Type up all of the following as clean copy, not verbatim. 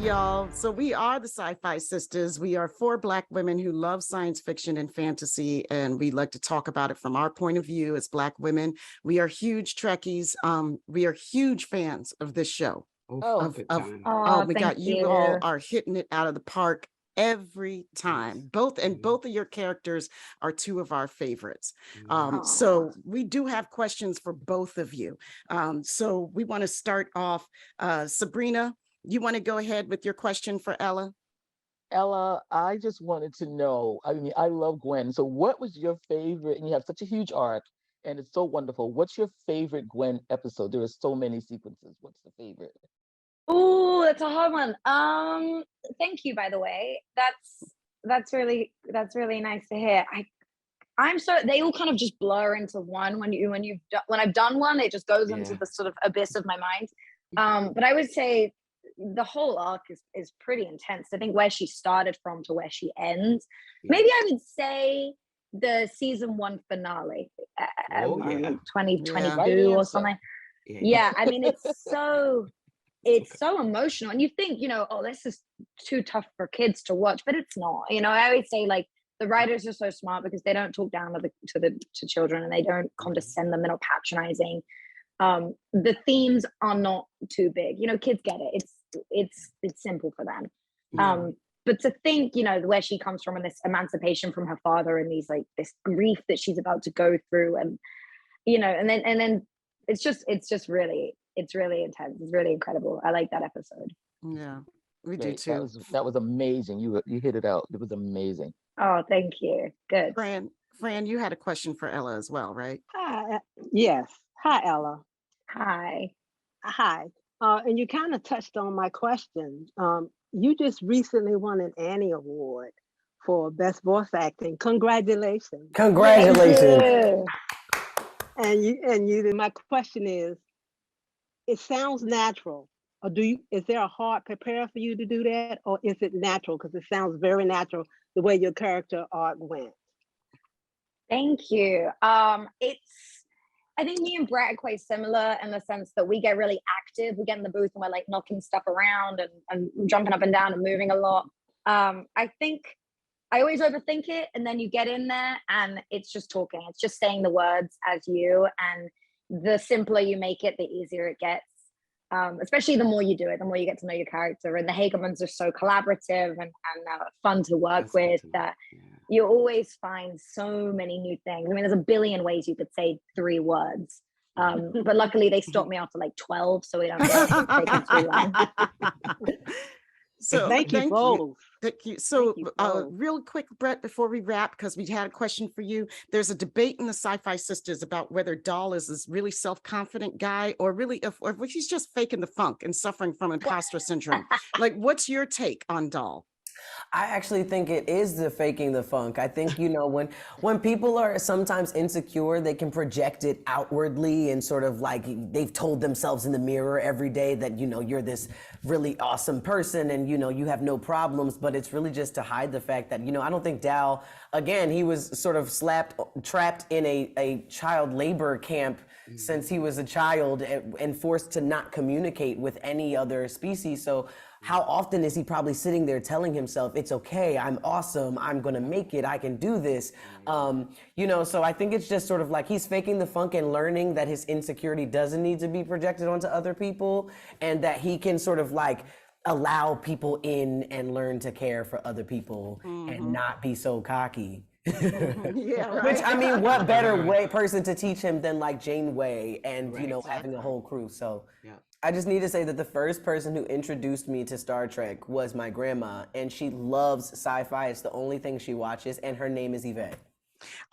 y'all. So we are the SyFy Sistas. We are four Black women who love science fiction and fantasy, and we like to talk about it from our point of view as Black women. We are huge Trekkies. We are huge fans of this show. Oh, Oh my God, you all are hitting it out of the park every time. Both of your characters are two of our favorites. So we do have questions for both of you. So we want to start off. Sabrina, you want to go ahead with your question for Ella? Ella, I just wanted to know, I mean, I love Gwen. So what was your favorite, and you have such a huge arc, and it's so wonderful. What's your favorite Gwen episode? There are so many sequences. What's the favorite? Oh, that's a hard one. Thank you, by the way. That's really nice to hear. I'm so they all kind of just blur into one when I've done one, it just goes into the sort of abyss of my mind. But I would say the whole arc is pretty intense. I think where she started from to where she ends. Maybe I would say the season 1 finale, 2022 or something. Yeah, I mean it's so emotional, and you think, oh, this is too tough for kids to watch, but it's not. I always say, like, the writers are so smart because they don't talk down to children, and they don't condescend them. They're not patronizing. The themes are not too big. Kids get it. It's simple for them. But to think, where she comes from, and this emancipation from her father, and this grief that she's about to go through, and and then it's really intense. It's really incredible. I like that episode. Yeah, we do too. That was amazing. You hit it out. It was amazing. Oh, thank you. Good. Fran, you had a question for Ella as well, right? Hi. Yes. Hi, Ella. Hi. And you kind of touched on my question. You just recently won an Annie Award for Best Voice Acting. Congratulations. Congratulations. And my question is, it sounds natural. Or is there a hard prepare for you to do that? Or is it natural? Because it sounds very natural the way your character arc went. Thank you. I think me and Brett are quite similar in the sense that we get really active. We get in the booth and we're like knocking stuff around and jumping up and down and moving a lot. I think I always overthink it, and then you get in there and it's just talking. It's just saying the words as you, and the simpler you make it, the easier it gets. Especially the more you do it, the more you get to know your character. And the Hagemans are so collaborative and fun to work with that you always find so many new things. I mean, there's a billion ways you could say 3 words. But luckily they stopped me after like 12, so we don't take it too long. So thank you both. Thank you. So real quick, Brett, before we wrap, because we had a question for you. There's a debate in the SyFy Sistas about whether Dal is this really self-confident guy, or really if he's just faking the funk and suffering from imposter syndrome. Like, what's your take on Dal? I actually think it is the faking the funk. I think, when people are sometimes insecure, they can project it outwardly and sort of like they've told themselves in the mirror every day that, you're this really awesome person and, you have no problems. But it's really just to hide the fact that, I don't think Dal, again, he was sort of trapped in a child labor camp since he was a child and forced to not communicate with any other species. So how often is he probably sitting there telling himself, it's okay, I'm awesome, I'm gonna make it, I can do this. So I think it's just sort of like he's faking the funk and learning that his insecurity doesn't need to be projected onto other people, and that he can sort of like allow people in and learn to care for other people and not be so cocky. Yeah, right. Which, I mean, what better person to teach him than like Janeway and, having a whole crew. So I just need to say that the first person who introduced me to Star Trek was my grandma, and she loves sci-fi. It's the only thing she watches, and her name is Yvette.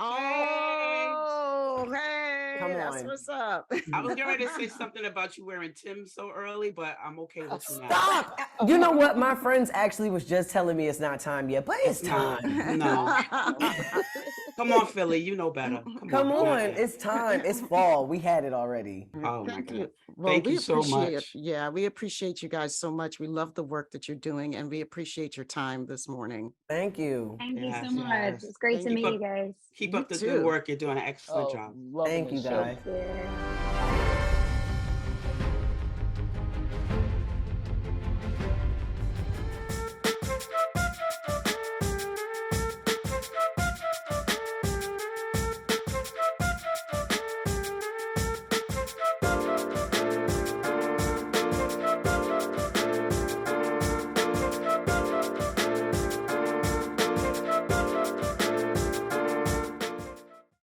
Oh, hey, Come that's on. what's up. I was getting ready to say something about you wearing Tim's so early, but I'm okay with you now. Stop! You know what? My friends actually was just telling me it's not time yet, but it's time. No. Come on, Philly. You know better. Come on. It's time. It's fall. We had it already. Oh, my God. Well, Thank you so much. Yeah, we appreciate you guys so much. We love the work that you're doing, and we appreciate your time this morning. Thank you. Thank you so much. It's great to meet you guys. Keep up the good work. You're doing an excellent job. Thank you, guys. Thank you.